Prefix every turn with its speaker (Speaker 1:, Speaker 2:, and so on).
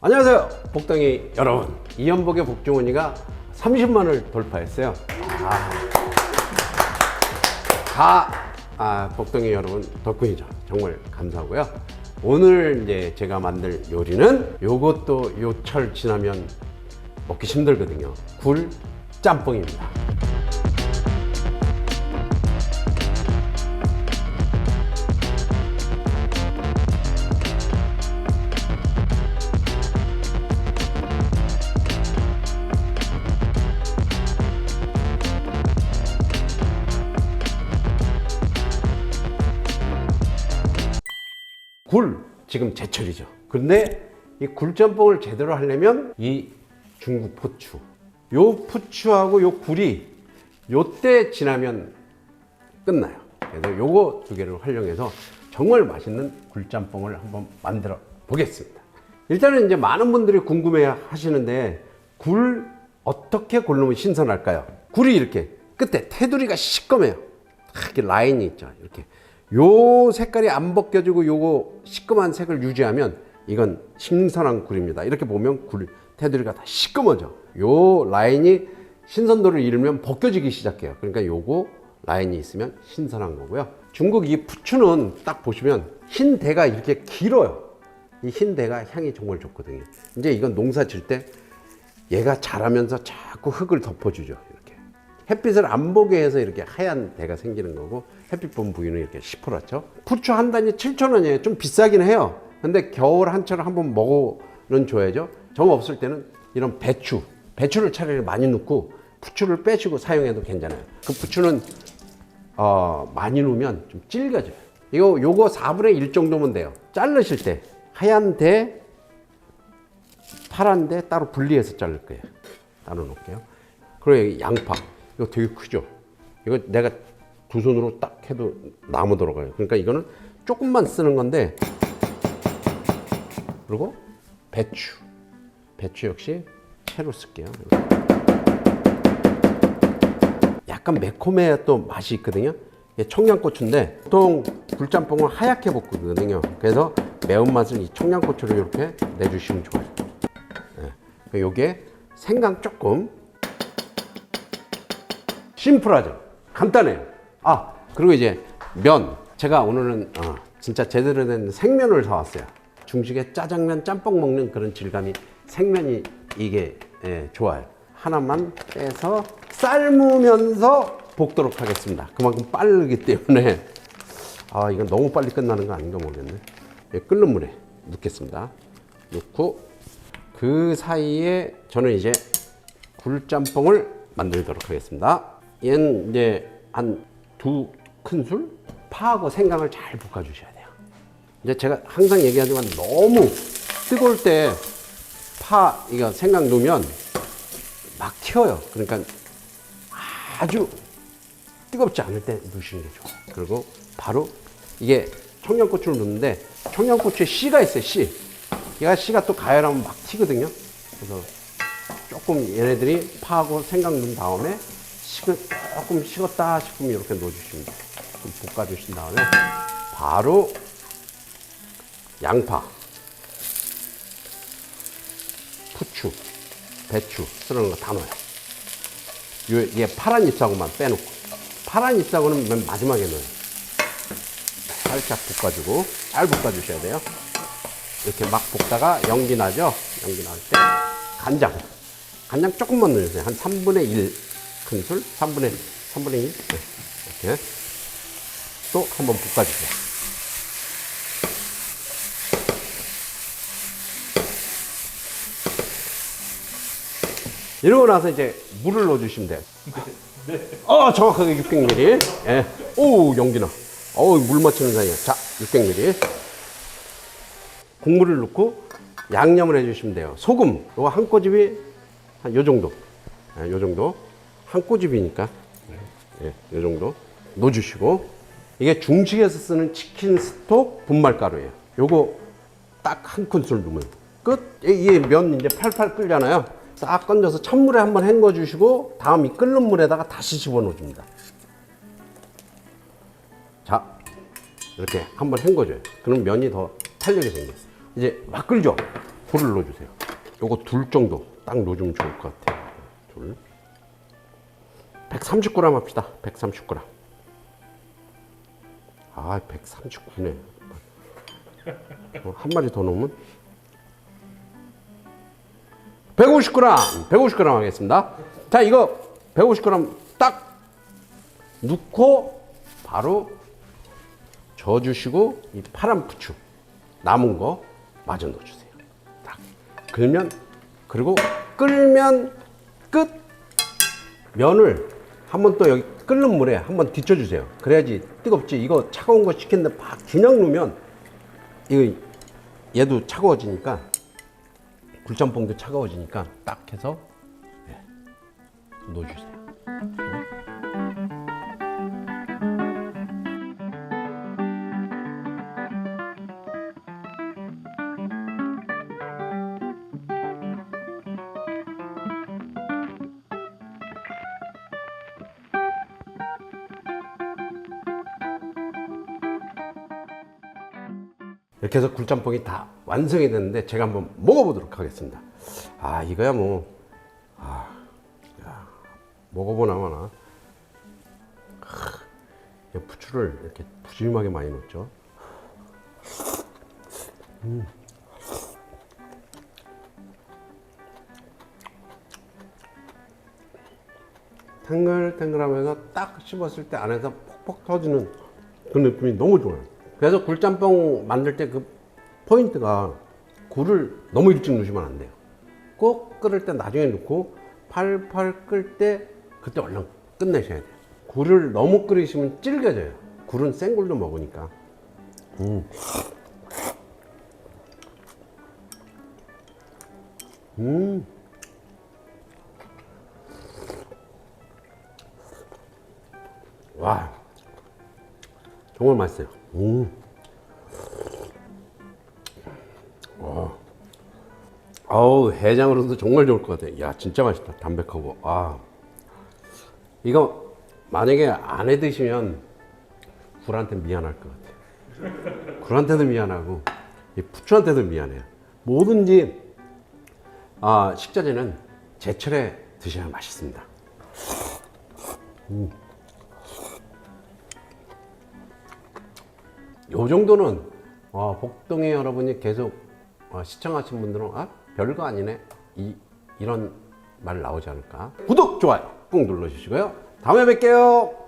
Speaker 1: 안녕하세요, 복덩이 여러분. 이연복의 복중훈이가 30만을 돌파했어요. 복덩이 여러분 덕분이죠. 정말 감사하고요. 오늘 이제 제가 만들 요리는 요것도 요철 지나면 먹기 힘들거든요. 굴 짬뽕입니다. 굴 지금 제철이죠. 근데 이 굴짬뽕을 제대로 하려면 이 중국 포추, 요 포추하고 요 굴이 요때 지나면 끝나요. 그래서 요거 두 개를 활용해서 정말 맛있는 굴짬뽕을 한번 만들어 보겠습니다. 일단은 이제 많은 분들이 궁금해 하시는데, 굴 어떻게 고르면 신선할까요? 굴이 이렇게 끝에 테두리가 시꺼매요. 이렇게 라인이 있죠. 이렇게 요 색깔이 안 벗겨지고 요거 시꺼먼 색을 유지하면 이건 신선한 굴입니다. 이렇게 보면 굴 테두리가 다 시꺼머져. 요 라인이 신선도를 잃으면 벗겨지기 시작해요. 그러니까 요거 라인이 있으면 신선한 거고요. 중국 이 푸추는 딱 보시면 흰 대가 이렇게 길어요. 이 흰 대가 향이 정말 좋거든요. 이제 이건 농사 질 때 얘가 자라면서 자꾸 흙을 덮어주죠. 이렇게 햇빛을 안 보게 해서 이렇게 하얀 대가 생기는 거고, 햇빛 본 부위는 이렇게 시퍼렇죠. 푸추 한 단위 7,000원이에요. 좀 비싸긴 해요. 근데 겨울 한철을 한번 먹어는 줘야죠. 정 없을 때는 이런 배추를 차라리 많이 넣고 푸추를 빼시고 사용해도 괜찮아요. 그 푸추는 많이 넣으면 좀 질겨져요. 요거 4분의 1 정도면 돼요. 자르실 때 하얀 대, 파란 대 따로 분리해서 자를 거예요. 따로 놓을게요. 그리고 양파, 이거 되게 크죠. 이거 내가 두 손으로 딱 해도 나무 들어가요. 그러니까 이거는 조금만 쓰는 건데, 그리고 배추 역시 채로 쓸게요. 약간 매콤해야 또 맛이 있거든요. 이게 청양고추인데 보통 굴짬뽕은 하얗게 볶거든요. 그래서 매운맛을 이 청양고추를 이렇게 내주시면 좋아요. 네. 요게 생강 조금. 심플하죠. 간단해요. 그리고 이제 면. 제가 오늘은 진짜 제대로 된 생면을 사왔어요. 중식에 짜장면, 짬뽕 먹는 그런 질감이 생면이 이게 좋아요. 하나만 빼서 삶으면서 볶도록 하겠습니다. 그만큼 빠르기 때문에 이건 너무 빨리 끝나는 거 아닌가 모르겠네. 끓는 물에 넣겠습니다. 넣고 그 사이에 저는 이제 굴짬뽕을 만들도록 하겠습니다. 얘는 이제 한 2큰술 파하고 생강을 잘 볶아주셔야 돼요. 이제 제가 항상 얘기하지만 너무 뜨거울 때 이거 생강 넣으면 막 튀어요. 그러니까 아주 뜨겁지 않을 때 넣으시는 게 좋아요. 그리고 바로 이게 청양고추를 넣는데, 청양고추에 씨가 있어요. 씨가 또 가열하면 막 튀거든요. 그래서 조금 얘네들이 파하고 생강 넣은 다음에 조금 식었다 싶으면 이렇게 넣어주시면 돼요. 좀 볶아주신 다음에 바로 양파, 푸추, 배추 쓰는 거 다 넣어요. 얘 파란 잎사귀만 빼놓고, 파란 잎사귀는 맨 마지막에 넣어요. 살짝 볶아주고, 잘 볶아주셔야 돼요. 이렇게 막 볶다가 연기 나죠? 연기 날 때 간장 조금만 넣어주세요. 한 3분의 1 큰술, 3분의 1 이렇게 또 한번 볶아주세요. 이러고 나서 이제 물을 넣어주시면 돼요. 네. 정확하게 600ml. 예. 오, 연기나. 물 맞추는 사이에. 자, 600ml. 국물을 넣고 양념을 해주시면 돼요. 소금, 이거 한 꼬집이 한 요 정도. 요 정도. 한 꼬집이니까. 요 정도. 넣어주시고. 이게 중식에서 쓰는 치킨 스톡 분말가루예요. 요거 딱 한 큰술 넣으면 끝. 이 면 이제 팔팔 끓잖아요. 싹 건져서 찬물에 한번 헹궈 주시고, 다음 이 끓는 물에다가 다시 집어넣어 줍니다. 자, 이렇게 한번 헹궈줘요. 그럼 면이 더 탄력이 생겼어요. 이제 막 끓죠. 굴을 넣어주세요. 요거 둘 정도 딱 넣어주면 좋을 것 같아요. 둘. 130g 합시다. 130g. 아, 139네. 한 마리 더 넣으면 150g. 150g 하겠습니다. 자, 이거 150g 딱 넣고 바로 저어주시고 이 파란 부추 남은 거 마저 넣어주세요. 딱 그러면, 그리고 끓면 끝. 면을 한번 또 여기 끓는 물에 한번 데쳐주세요. 그래야지 뜨겁지. 이거 차가운 거 시켰는데 막 그냥 넣으면 이거 얘도 차가워지니까, 굴짬뽕도 차가워지니까 딱 해서 넣어주세요. 이렇게 해서 굴짬뽕이 다 완성이 됐는데 제가 한번 먹어보도록 하겠습니다. 아, 이거야 뭐, 먹어보나 마나. 부추를 이렇게 푸짐하게 많이 넣었죠. 탱글탱글하면서 딱 씹었을 때 안에서 퍽퍽 터지는 그 느낌이 너무 좋아요. 그래서 굴짬뽕 만들 때 그 포인트가, 굴을 너무 일찍 넣으시면 안 돼요. 꼭 끓을 때 나중에 넣고 팔팔 끓 때 그때 얼른 끝내셔야 돼요. 굴을 너무 끓이시면 질겨져요. 굴은 생 굴도 먹으니까. 와, 정말 맛있어요. 해장으로도 정말 좋을 것 같아요. 야, 진짜 맛있다. 담백하고. 이거 만약에 안 해 드시면 굴한테 미안할 것 같아요. 굴한테도 미안하고 이 부추한테도 미안해요. 뭐든지 식자재는 제철에 드셔야 맛있습니다. 요 정도는 복동이 여러분이 계속 시청하신 분들은 별거 아니네, 이런 말 나오지 않을까. 구독, 좋아요 꾹 눌러주시고요. 다음에 뵐게요.